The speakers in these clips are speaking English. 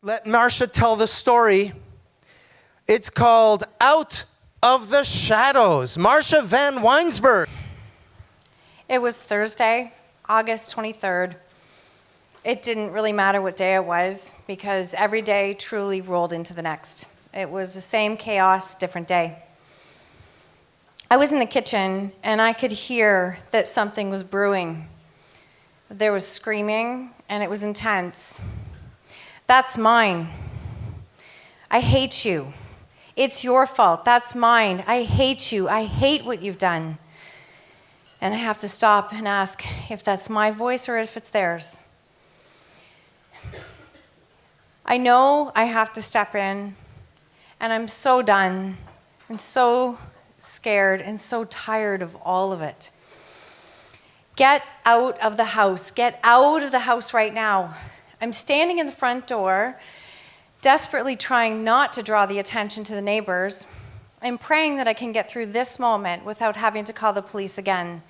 let Marsha tell the story. It's called Out of the Shadows. Marsha Vanwynsberghe. It was Thursday, August 23rd. It didn't really matter what day it was because every day truly rolled into the next. It was the same chaos, different day. I was in the kitchen and I could hear that something was brewing. There was screaming and it was intense. That's mine. I hate you. It's your fault. That's mine. I hate you. I hate what you've done. And I have to stop and ask if that's my voice or if it's theirs. I know I have to step in, and I'm so done and so scared and so tired of all of it. Get out of the house. Get out of the house right now. I'm standing in the front door, desperately trying not to draw the attention to the neighbors. I'm praying that I can get through this moment without having to call the police again.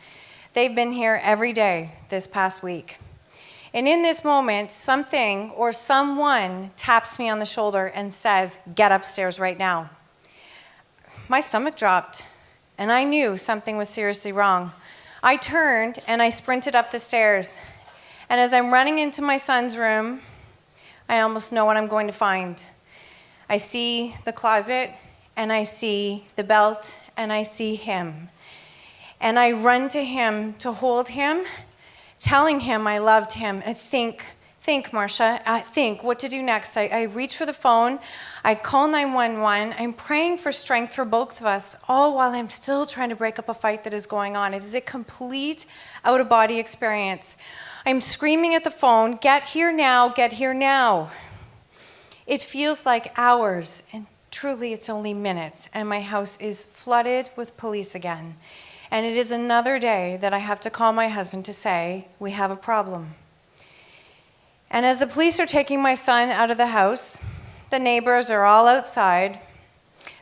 They've been here every day this past week. And in this moment, something or someone taps me on the shoulder and says, "Get upstairs right now." My stomach dropped, and I knew something was seriously wrong. I turned and I sprinted up the stairs. And as I'm running into my son's room, I almost know what I'm going to find. I see the closet, and I see the belt, and I see him. And I run to him to hold him, telling him I loved him. And I think, Marsha, what to do next. I reach for the phone. I call 911. I'm praying for strength for both of us, all while I'm still trying to break up a fight that is going on. It is a complete out-of-body experience. I'm screaming at the phone, "Get here now, get here now." It feels like hours, and truly it's only minutes, and my house is flooded with police again. And it is another day that I have to call my husband to say, "We have a problem." And as the police are taking my son out of the house, the neighbors are all outside.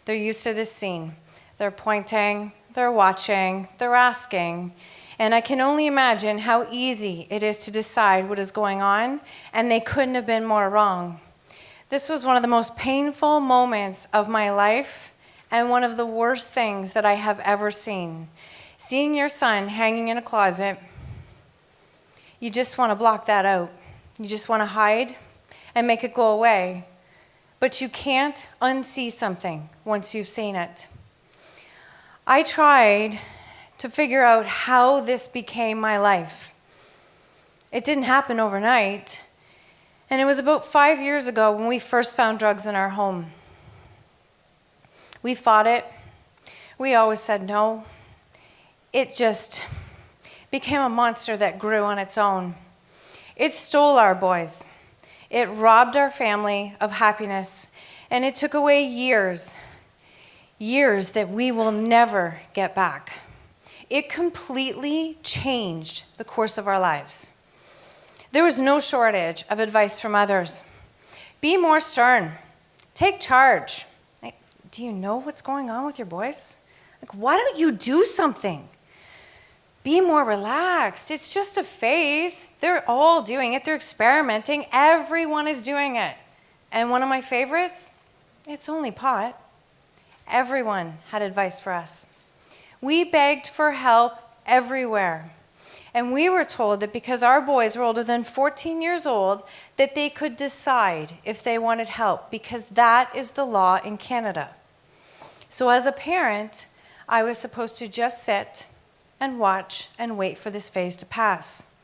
They're used to this scene. They're pointing, they're watching, they're asking. And I can only imagine how easy it is to decide what is going on, and they couldn't have been more wrong. This was one of the most painful moments of my life and one of the worst things that I have ever seen. Seeing your son hanging in a closet, you just want to block that out. You just want to hide and make it go away. But you can't unsee something once you've seen it. I tried to figure out how this became my life. It didn't happen overnight, and it was about 5 years ago when we first found drugs in our home. We fought it. We always said no. It just became a monster that grew on its own. It stole our boys. It robbed our family of happiness, and it took away years that we will never get back. It completely changed the course of our lives. There was no shortage of advice from others. Be more stern. Take charge. Do you know what's going on with your boys? Why don't you do something? Be more relaxed. It's just a phase. They're all doing it. They're experimenting. Everyone is doing it. And one of my favorites, it's only pot. Everyone had advice for us. We begged for help everywhere. And we were told that because our boys were older than 14 years old, that they could decide if they wanted help, because that is the law in Canada. So as a parent, I was supposed to just sit and watch and wait for this phase to pass.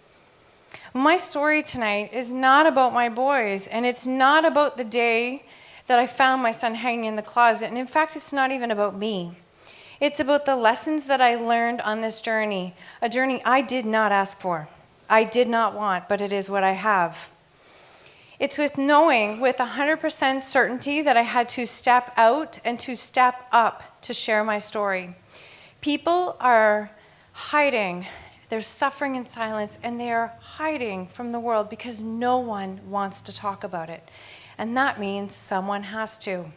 My story tonight is not about my boys, and it's not about the day that I found my son hanging in the closet. And in fact, it's not even about me. It's about the lessons that I learned on this journey, a journey I did not ask for, I did not want, but it is what I have. It's with knowing with 100% certainty that I had to step out and to step up to share my story. People are hiding, they're suffering in silence, and they are hiding from the world because no one wants to talk about it. And that means someone has to.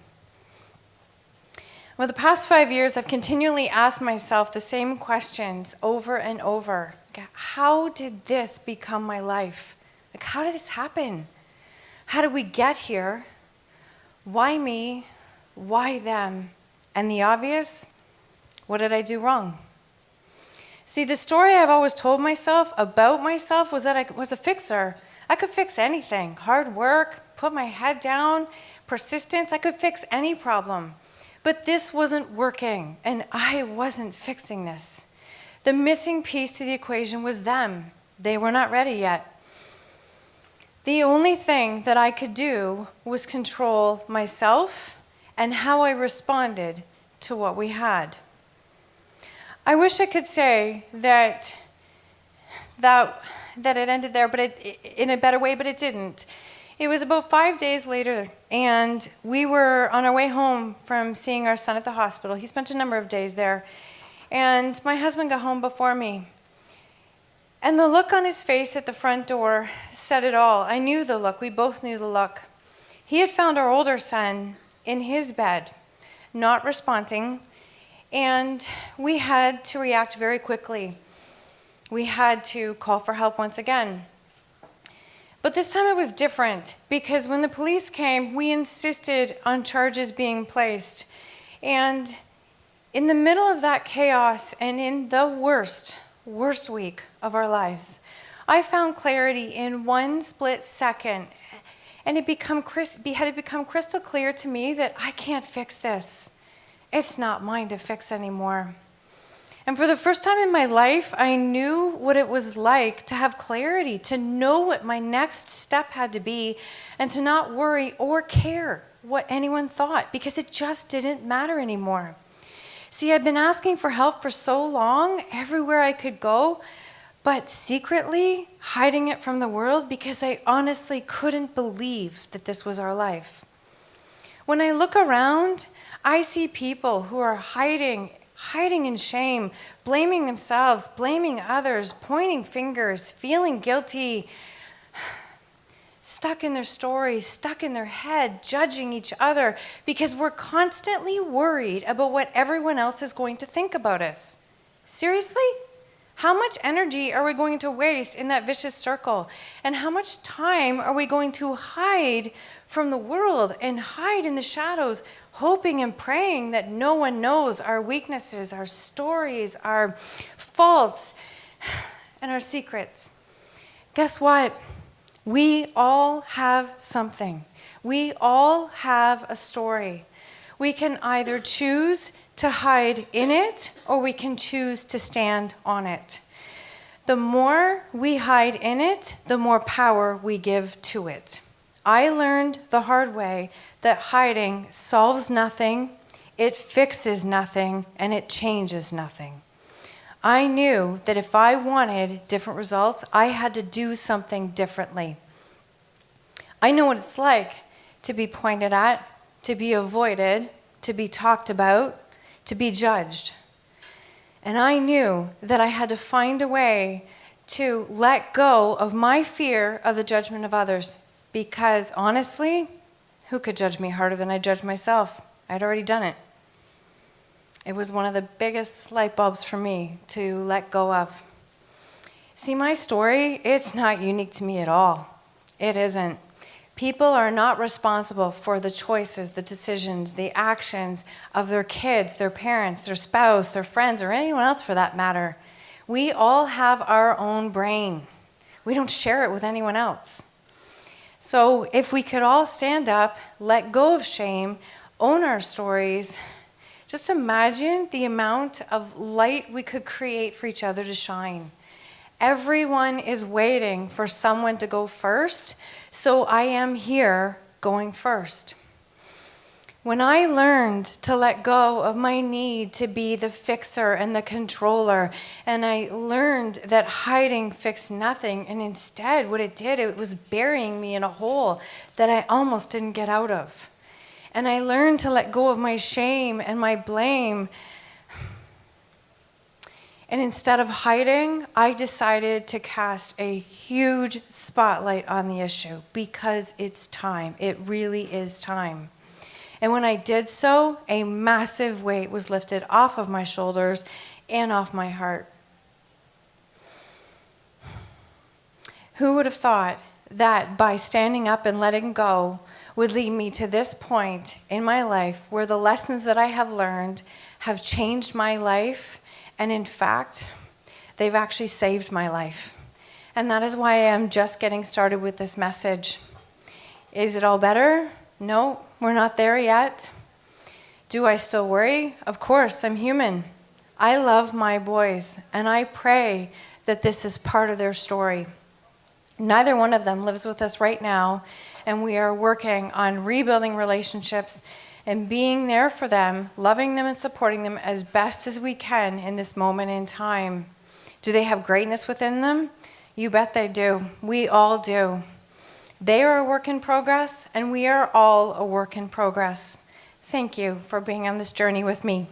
Over the past 5 years, I've continually asked myself the same questions over and over. How did this become my life? How did this happen? How did we get here? Why me? Why them? And the obvious, what did I do wrong? See, the story I've always told myself about myself was that I was a fixer. I could fix anything. Hard work, put my head down, persistence, I could fix any problem. But this wasn't working, and I wasn't fixing this. The missing piece to the equation was them. They were not ready yet. The only thing that I could do was control myself and how I responded to what we had. I wish I could say that it ended there, but in a better way, but it didn't. It was about 5 days later, and we were on our way home from seeing our son at the hospital. He spent a number of days there, and my husband got home before me. And the look on his face at the front door said it all. I knew the look. We both knew the look. He had found our older son in his bed, not responding, and we had to react very quickly. We had to call for help once again. But this time it was different, because when the police came, we insisted on charges being placed. And in the middle of that chaos, and in the worst week of our lives, I found clarity in one split second. And it had become crystal clear to me that I can't fix this. It's not mine to fix anymore. And for the first time in my life, I knew what it was like to have clarity, to know what my next step had to be, and to not worry or care what anyone thought, because it just didn't matter anymore. See, I'd been asking for help for so long, everywhere I could go, but secretly hiding it from the world because I honestly couldn't believe that this was our life. When I look around, I see people who are hiding in shame, blaming themselves, blaming others, pointing fingers, feeling guilty, stuck in their stories, stuck in their head, judging each other, because we're constantly worried about what everyone else is going to think about us. Seriously? How much energy are we going to waste in that vicious circle? And how much time are we going to hide from the world and hide in the shadows, hoping and praying that no one knows our weaknesses, our stories, our faults, and our secrets? Guess what? We all have something. We all have a story. We can either choose to hide in it, or we can choose to stand on it. The more we hide in it, the more power we give to it. I learned the hard way that hiding solves nothing, it fixes nothing, and it changes nothing. I knew that if I wanted different results, I had to do something differently. I know what it's like to be pointed at, to be avoided, to be talked about, to be judged. And I knew that I had to find a way to let go of my fear of the judgment of others, because honestly, who could judge me harder than I judged myself? I'd already done it. It was one of the biggest light bulbs for me to let go of. See, my story, it's not unique to me at all. It isn't. People are not responsible for the choices, the decisions, the actions of their kids, their parents, their spouse, their friends, or anyone else for that matter. We all have our own brain. We don't share it with anyone else. So if we could all stand up, let go of shame, own our stories, just imagine the amount of light we could create for each other to shine. Everyone is waiting for someone to go first, so I am here going first. When I learned to let go of my need to be the fixer and the controller, and I learned that hiding fixed nothing, and instead what it did, it was burying me in a hole that I almost didn't get out of. And I learned to let go of my shame and my blame. And instead of hiding, I decided to cast a huge spotlight on the issue, because it's time. It really is time. And when I did so, a massive weight was lifted off of my shoulders and off my heart. Who would have thought that by standing up and letting go would lead me to this point in my life where the lessons that I have learned have changed my life, and in fact, they've actually saved my life. And that is why I am just getting started with this message. Is it all better? No, we're not there yet. Do I still worry? Of course, I'm human. I love my boys, and I pray that this is part of their story. Neither one of them lives with us right now, and we are working on rebuilding relationships and being there for them, loving them and supporting them as best as we can in this moment in time. Do they have greatness within them? You bet they do. We all do. They are a work in progress, and we are all a work in progress. Thank you for being on this journey with me.